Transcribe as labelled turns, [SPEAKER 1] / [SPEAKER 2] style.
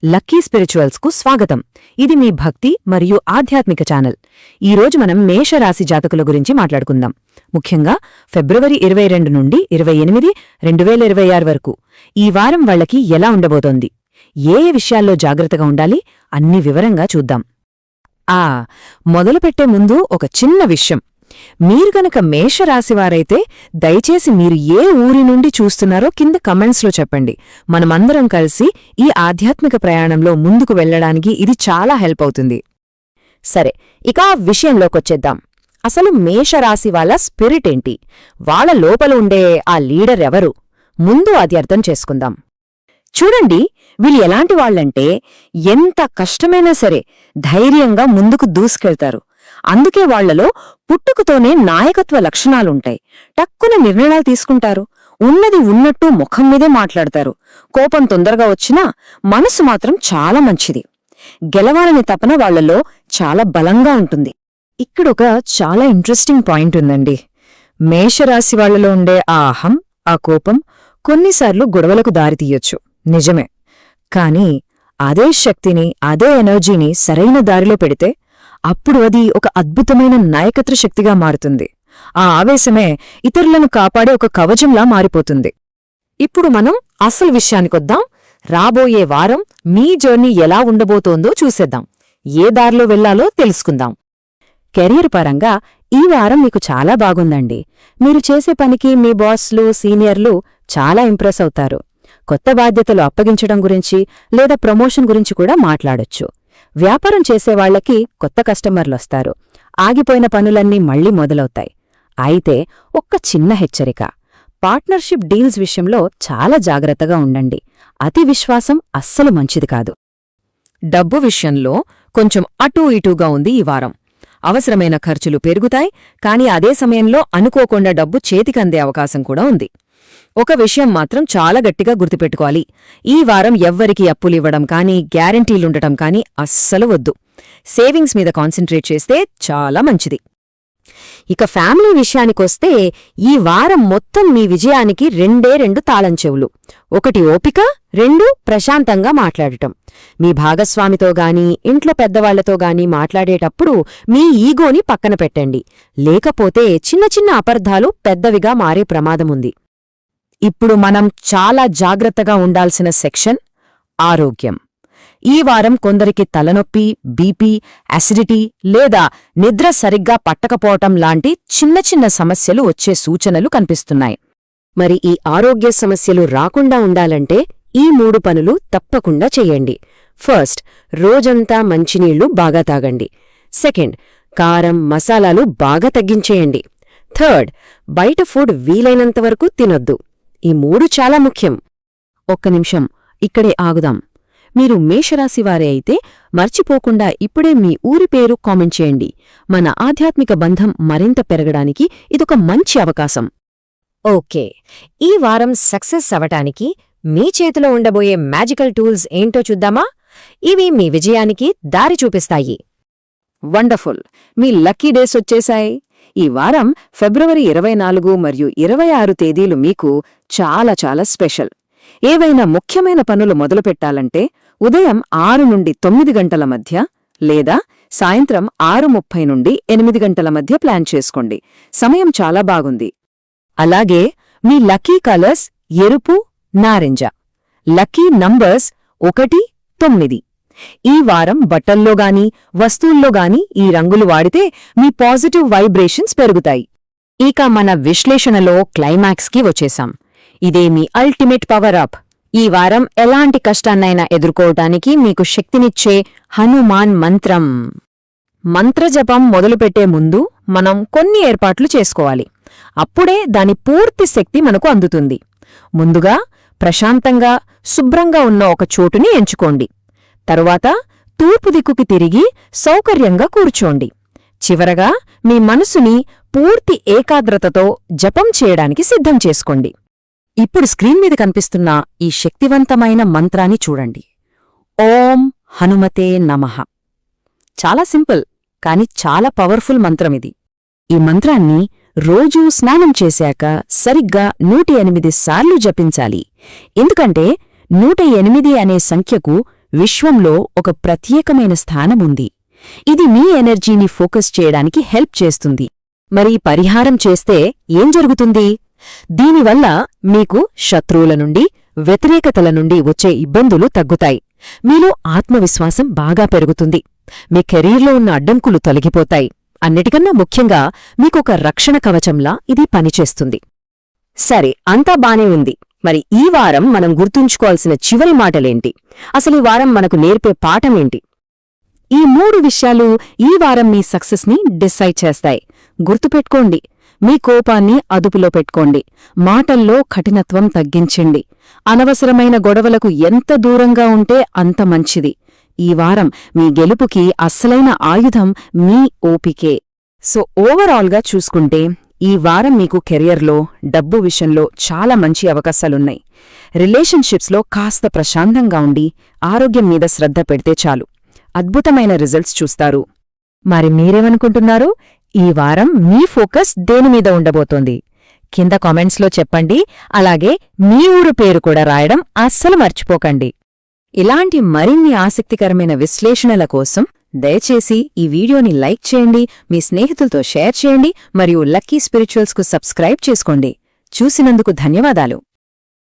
[SPEAKER 1] Lucky స్పిరిచువల్స్కు స్వాగతం. ఇది మీ భక్తి మరియు ఆధ్యాత్మిక ఛానల్. ఈరోజు మనం మేషరాశి జాతకుల గురించి మాట్లాడుకుందాం. ముఖ్యంగా ఫిబ్రవరి 22 నుండి 28, 2026 వరకు ఈ వారం వాళ్లకి ఎలా ఉండబోతోంది, ఏ విషయాల్లో జాగ్రత్తగా ఉండాలి అన్ని వివరంగా చూద్దాం. మొదలుపెట్టే ముందు ఒక చిన్న విషయం. మీరు గనక మేషరాశివారైతే దయచేసి మీరు ఏ ఊరి నుండి చూస్తున్నారో కింద కమెంట్స్లో చెప్పండి. మనమందరం కలిసి ఈ ఆధ్యాత్మిక ప్రయాణంలో ముందుకు వెళ్లడానికి ఇది చాలా హెల్ప్ అవుతుంది. సరే, ఇక విషయంలోకొచ్చేద్దాం. అసలు మేషరాశి వాళ్ళ స్పిరిట్ ఏంటి, వాళ్ళ లోపల ఉండే ఆ లీడర్ ఎవరు? ముందు అది అర్థం చేసుకుందాం. చూడండి, వీళ్ళు ఎలాంటి వాళ్లంటే ఎంత కష్టమైనా సరే ధైర్యంగా ముందుకు దూసుకెళ్తారు. అందుకే వాళ్లలో పుట్టుకతోనే నాయకత్వ లక్షణాలుంటాయి. టక్కున నిర్ణయాలు తీసుకుంటారు. ఉన్నది ఉన్నట్టు ముఖం మీదే మాట్లాడతారు. కోపం తొందరగా వచ్చినా మనసు మాత్రం చాలా మంచిది. గెలవాలని తపన వాళ్లలో చాలా బలంగా ఉంటుంది. ఇక్కడొక చాలా ఇంట్రెస్టింగ్ పాయింట్ ఉందండి. మేషరాశి వాళ్లలో ఉండే ఆ అహం, ఆ కోపం కొన్నిసార్లు గొడవలకు దారితీయొచ్చు, నిజమే. కానీ అదే శక్తిని, అదే ఎనర్జీని సరైన దారిలో పెడితే అప్పుడు అది ఒక అద్భుతమైన నాయకత్వ శక్తిగా మారుతుంది. ఆ ఆవేశమే ఇతరులను కాపాడే ఒక కవచంలా మారిపోతుంది. ఇప్పుడు మనం అసలు విషయానికొద్దాం. రాబోయే వారం మీ జర్నీ ఎలా ఉండబోతోందో చూసేద్దాం. ఏ దారిలో వెళ్లాలో తెలుసుకుందాం. కెరీర్ పరంగా ఈ వారం మీకు చాలా బాగుందండి. మీరు చేసే పనికి మీ బాస్లు, సీనియర్లు చాలా ఇంప్రెస్ అవుతారు. కొత్త బాధ్యతలు అప్పగించడం గురించి లేదా ప్రమోషన్ గురించి కూడా మాట్లాడొచ్చు. వ్యాపారం చేసేవాళ్లకి కొత్త కస్టమర్లొస్తారు. ఆగిపోయిన పనులన్నీ మళ్లీ మొదలవుతాయి. అయితే ఒక్క చిన్న హెచ్చరిక: పార్ట్నర్షిప్ డీల్స్ విషయంలో చాలా జాగ్రత్తగా ఉండండి. అతి విశ్వాసం అస్సలు మంచిది కాదు. డబ్బు విషయంలో కొంచెం అటూ ఇటూగా ఉంది ఈ వారం. అవసరమైన ఖర్చులు పెరుగుతాయి, కానీ అదే సమయంలో అనుకోకుండా డబ్బు చేతికందే అవకాశం కూడా ఉంది. ఒక విషయం మాత్రం చాలా గట్టిగా గుర్తుపెట్టుకోవాలి: ఈ వారం ఎవ్వరికీ అప్పులివ్వడం కానీ, గ్యారంటీలుండటం కానీ అస్సలు వద్దు. సేవింగ్స్ మీద కాన్సంట్రేట్ చేస్తే చాలా మంచిది. ఇక ఫ్యామిలీ విషయానికొస్తే ఈ వారం మొత్తం మీ విజయానికి రెండు తాళంచెవులు. ఒకటి ఓపిక, 2 ప్రశాంతంగా మాట్లాడటం. మీ భాగస్వామితో గానీ, ఇంట్లో పెద్దవాళ్లతో గానీ మాట్లాడేటప్పుడు మీ ఈగోని పక్కన పెట్టండి. లేకపోతే చిన్న చిన్న అపార్థాలు పెద్దవిగా మారే ప్రమాదముంది. ఇప్పుడు మనం చాలా జాగ్రత్తగా ఉండాల్సిన సెక్షన్ ఆరోగ్యం. ఈ వారం కొందరికి తలనొప్పి, బీపీ, అసిడిటీ లేదా నిద్ర సరిగ్గా పట్టకపోవటం లాంటి చిన్న చిన్న సమస్యలు వచ్చే సూచనలు కనిపిస్తున్నాయి. మరి ఈ ఆరోగ్య సమస్యలు రాకుండా ఉండాలంటే ఈ 3 పనులు తప్పకుండా చెయ్యండి. ఫస్ట్, రోజంతా మంచినీళ్లు బాగా తాగండి. సెకండ్, కారం, మసాలాలు బాగా తగ్గించేయండి. థర్డ్, బయట ఫుడ్ వీలైనంతవరకు తినొద్దు. ఈ 3 చాలా ముఖ్యం. ఒక్క నిమిషం ఇక్కడే ఆగుదాం. మీరు మేషరాశివారే అయితే మర్చిపోకుండా ఇప్పుడే మీ ఊరి పేరు కామెంట్ చేయండి. మన ఆధ్యాత్మిక బంధం మరింత పెరగడానికి ఇదొక మంచి అవకాశం. ఓకే, ఈ వారం సక్సెస్ అవటానికి మీ చేతిలో ఉండబోయే మ్యాజికల్ టూల్స్ ఏంటో చూద్దామా? ఇవి మీ విజయానికి దారి చూపిస్తాయి. వండర్ఫుల్, మీ లక్కీ డేస్ వచ్చేశాయి. ఈ వారం ఫిబ్రవరి 24 మరియు 26 తేదీలు మీకు చాలా చాలా స్పెషల్. ఏవైనా ముఖ్యమైన పనులు మొదలుపెట్టాలంటే ఉదయం 6 నుండి 9 గంటల మధ్య లేదా సాయంత్రం 6:30 నుండి 8 గంటల మధ్య ప్లాన్ చేసుకోండి. సమయం చాలా బాగుంది. అలాగే మీ లక్కీ కలర్స్ ఎరుపు, నారింజ. Lucky numbers 1, 9. ఈ వారం బట్టల్లోగాని, వస్తువుల్లోగాని ఈ రంగులు వాడితే మీ పాజిటివ్ వైబ్రేషన్స్ పెరుగుతాయి. ఇక మన విశ్లేషణలో క్లైమాక్స్కి వచ్చేశాం. ఇదే మీ అల్టిమేట్ పవర్ అప్. ఈ వారం ఎలాంటి కష్టాన్నైనా ఎదుర్కోవటానికి మీకు శక్తినిచ్చే హనుమాన్ మంత్రం. మంత్రజపం మొదలుపెట్టే ముందు మనం కొన్ని ఏర్పాట్లు చేసుకోవాలి. అప్పుడే దాని పూర్తి శక్తి మనకు అందుతుంది. ముందుగా ప్రశాంతంగా, శుభ్రంగా ఉన్న ఒక చోటుని ఎంచుకోండి. తరువాత తూర్పు దిక్కుకి తిరిగి సౌకర్యంగా కూర్చోండి. చివరగా మీ మనసుని పూర్తి ఏకాగ్రతతో జపం చేయడానికి సిద్ధం చేసుకోండి. ఇప్పుడు స్క్రీన్ మీద కనిపిస్తున్న ఈ శక్తివంతమైన మంత్రాన్ని చూడండి. ఓం హనుమతే నమః. చాలా సింపుల్, కాని చాలా పవర్ఫుల్ మంత్రమిది. ఈ మంత్రాన్ని రోజూ స్నానం చేశాక సరిగ్గా 108 సార్లు జపించాలి. ఎందుకంటే 108 అనే సంఖ్యకు
[SPEAKER 2] విశ్వంలో ఒక ప్రత్యేకమైన స్థానముంది. ఇది మీ ఎనర్జీని ఫోకస్ చేయడానికి హెల్ప్ చేస్తుంది. మరి పరిహారం చేస్తే ఏం జరుగుతుంది? దీనివల్ల మీకు శత్రువుల నుండి, వ్యతిరేకతల నుండి వచ్చే ఇబ్బందులు తగ్గుతాయి. మీలో ఆత్మవిశ్వాసం బాగా పెరుగుతుంది. మీ కెరీర్లో ఉన్న అడ్డంకులు తొలగిపోతాయి. అన్నిటికన్నా ముఖ్యంగా మీకొక రక్షణ కవచంలా ఇది పనిచేస్తుంది. సరే, అంతా బానే ఉంది. మరి ఈ వారం మనం గుర్తుంచుకోవాల్సిన చివరి మాటలేంటి? అసలు ఈ వారం మనకు నేర్పే పాఠమేంటి? ఈ 3 విషయాలు ఈ వారం మీ సక్సెస్ని డిసైడ్ చేస్తాయి. గుర్తుపెట్టుకోండి. మీ కోపాన్ని అదుపులో పెట్టుకోండి. మాటల్లో కఠినత్వం తగ్గించండి. అనవసరమైన గొడవలకు ఎంత దూరంగా ఉంటే అంత మంచిది. ఈ వారం మీ గెలుపుకి అస్సలైన ఆయుధం మీ ఓపికే. సో ఓవరాల్గా చూసుకుంటే ఈ వారం మీకు కెరియర్లో, డబ్బు విషయంలో చాలా మంచి అవకాశాలున్నాయి. రిలేషన్షిప్స్లో కాస్త ప్రశాంతంగా ఉండి ఆరోగ్యం మీద శ్రద్ధ పెడితే చాలు, అద్భుతమైన రిజల్ట్స్ చూస్తారు. మరి మీరేమనుకుంటున్నారు? ఈ వారం మీ ఫోకస్ దేనిమీద ఉండబోతోంది? కింద కామెంట్స్లో చెప్పండి. అలాగే మీ ఊరు పేరు కూడా రాయడం అస్సలు మర్చిపోకండి. ఇలాంటి మరిన్ని ఆసక్తికరమైన విశ్లేషణల కోసం దయచేసి ఈ వీడియోని లైక్ చేయండి, మీ స్నేహితులతో షేర్ చేయండి మరియు లక్కీ స్పిరిచువల్స్కు సబ్స్క్రైబ్ చేసుకోండి. చూసినందుకు ధన్యవాదాలు.